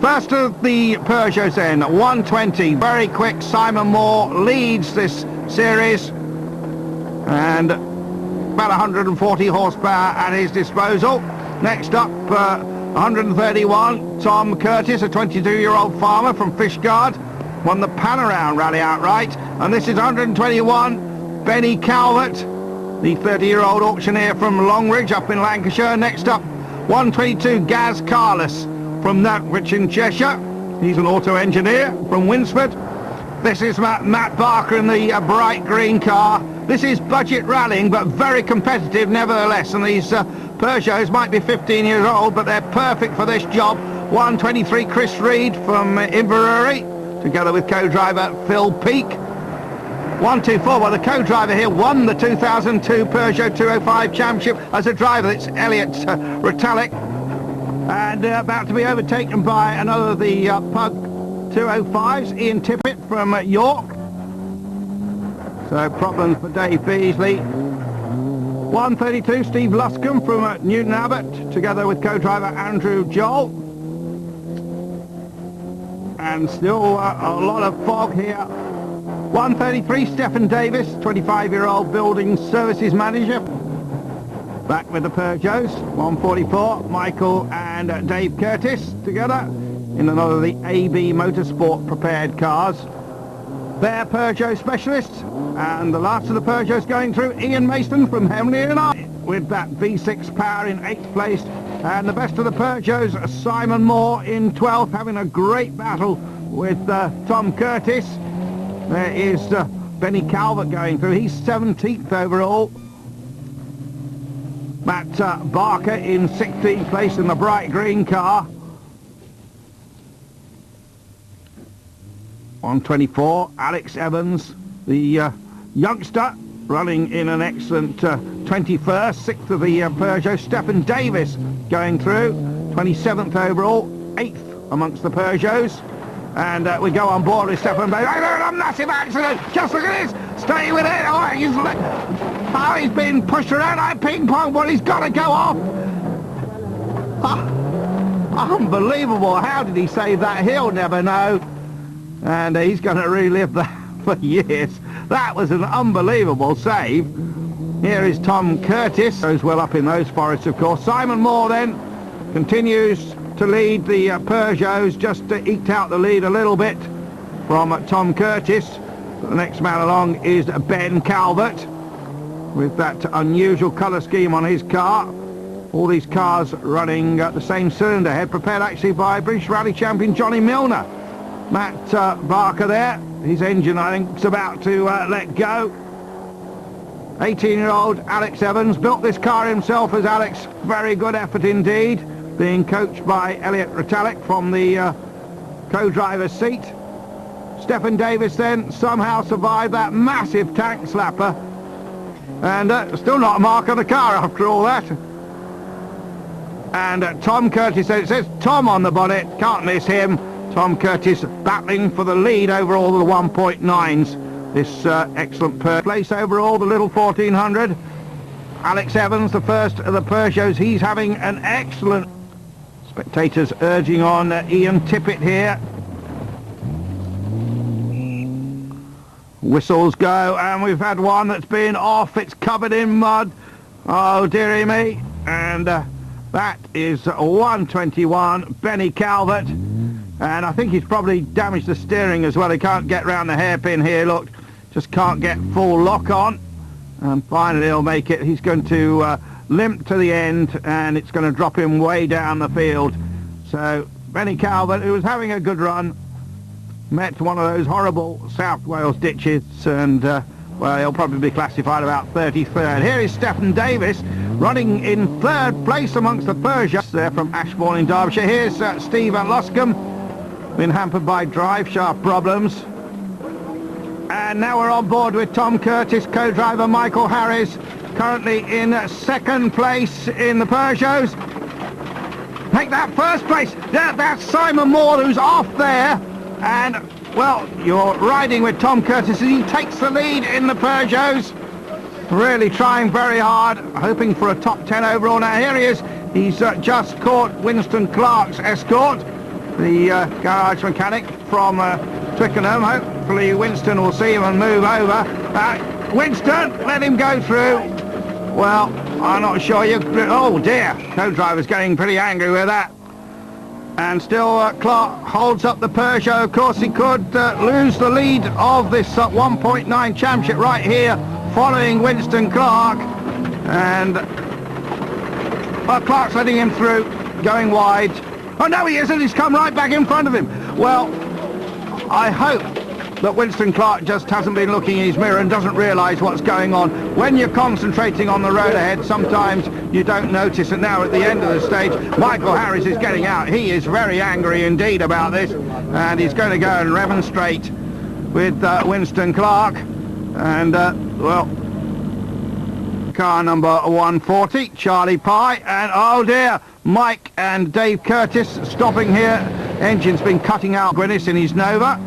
First of the Peugeots then, 120, very quick. Simon Moore leads this series, and about 140 horsepower at his disposal. Next up, 131, Tom Curtis, a 22-year-old farmer from Fishguard, won the Panaround Rally outright. And this is 121, Benny Calvert, the 30-year-old auctioneer from Longridge up in Lancashire. Next up, 122, Gaz Carless from Nantwich in Cheshire. He's an auto engineer from Winsford. This is Matt Barker in the bright green car. This is budget rallying, but very competitive nevertheless. And these Peugeots might be 15 years old, but they're perfect for this job. 123, Chris Reed from Inverary, together with co-driver Phil Peake. 124, well, the co-driver here won the 2002 Peugeot 205 Championship as a driver. It's Elliot Retallick. And about to be overtaken by another of the Pug 205s, Ian Tippett from York. So problems for Dave Beasley. 132, Steve Luscombe from Newton Abbot, together with co-driver Andrew Joel. And still a lot of fog here. 133, Stephen Davis, 25-year-old building services manager, back with the Peugeots. 144, Michael and Dave Curtis together in another of the AB Motorsport prepared cars. They're Peugeot specialists, and the last of the Peugeots going through, Ian Mason from Hemley and I, with that V6 power in 8th place, and the best of the Peugeots, Simon Moore in 12th, having a great battle with Tom Curtis. There is Benny Calvert going through, he's 17th overall. Matt Barker in 16th place in the bright green car. 124, Alex Evans, the youngster, running in an excellent 21st, 6th of the Peugeot. Stephen Davis going through, 27th overall, 8th amongst the Peugeots. And we go on board with Stephen Davis. A massive accident, just look at this, stay with it. Oh, he's been pushed around like ping pong, but he's got to go off. Unbelievable, how did he save that? He'll never know. And he's going to relive that for years. That was an unbelievable save. Here is Tom Curtis, goes well up in those forests, of course. Simon Moore then continues to lead the Peugeots, just eked out the lead a little bit from Tom Curtis. The next man along is Ben Calvert, with that unusual colour scheme on his car. All these cars running the same cylinder head, prepared actually by British Rally champion Johnny Milner. Matt Barker there, his engine I think is about to let go. 18-year-old Alex Evans built this car himself as Alex, very good effort indeed, being coached by Elliot Retallick from the co-driver's seat. Stephen Davis then somehow survived that massive tank slapper, and still not a mark on the car after all that. And Tom Curtis, it says Tom on the bonnet, can't miss him. Tom Curtis battling for the lead over all the 1.9s. This excellent place overall, the little 1400. Alex Evans, the first of the Peugeots, he's having an excellent. Spectators urging on Ian Tippett here. Whistles go, and we've had one that's been off. It's covered in mud. Oh dearie me. And that is 121, Benny Calvert. And I think he's probably damaged the steering as well. He can't get round the hairpin here, look. Just can't get full lock on. And finally he'll make it. He's going to limp to the end, and it's going to drop him way down the field. So Benny Calvert, who was having a good run, met one of those horrible South Wales ditches, and well, he'll probably be classified about 33rd. Here is Stephen Davis running in 3rd place amongst the Peugeots there from Ashbourne in Derbyshire. Here's Steve Luscombe, been hampered by drive shaft problems. And now we're on board with Tom Curtis, co-driver Michael Harris, currently in 2nd place in the Peugeots. Take that 1st place. That's Simon Moore, who's off there. And, well, you're riding with Tom Curtis as he takes the lead in the Peugeots. Really trying very hard, hoping for a top 10 overall. Now here he is. He's just caught Winston Clark's Escort. the garage mechanic from Twickenham. Hopefully Winston will see him and move over. Winston, let him go through. Well, I'm not sure you... Oh dear, co-driver's getting pretty angry with that. And still Clark holds up the Peugeot. Of course he could lose the lead of this 1.9 championship right here, following Winston Clark. And Clark's letting him through, going wide. Oh no, he isn't, he's come right back in front of him. Well, I hope that Winston Clark just hasn't been looking in his mirror and doesn't realise what's going on. When you're concentrating on the road ahead, sometimes you don't notice. And now at the end of the stage, Michael Harris is getting out. He is very angry indeed about this, and he's going to go and remonstrate with Winston Clark. And, well, car number 140, Charlie Pye, and oh dear, Mike and Dave Curtis stopping here. Engine's been cutting out Gwynnis in his Nova.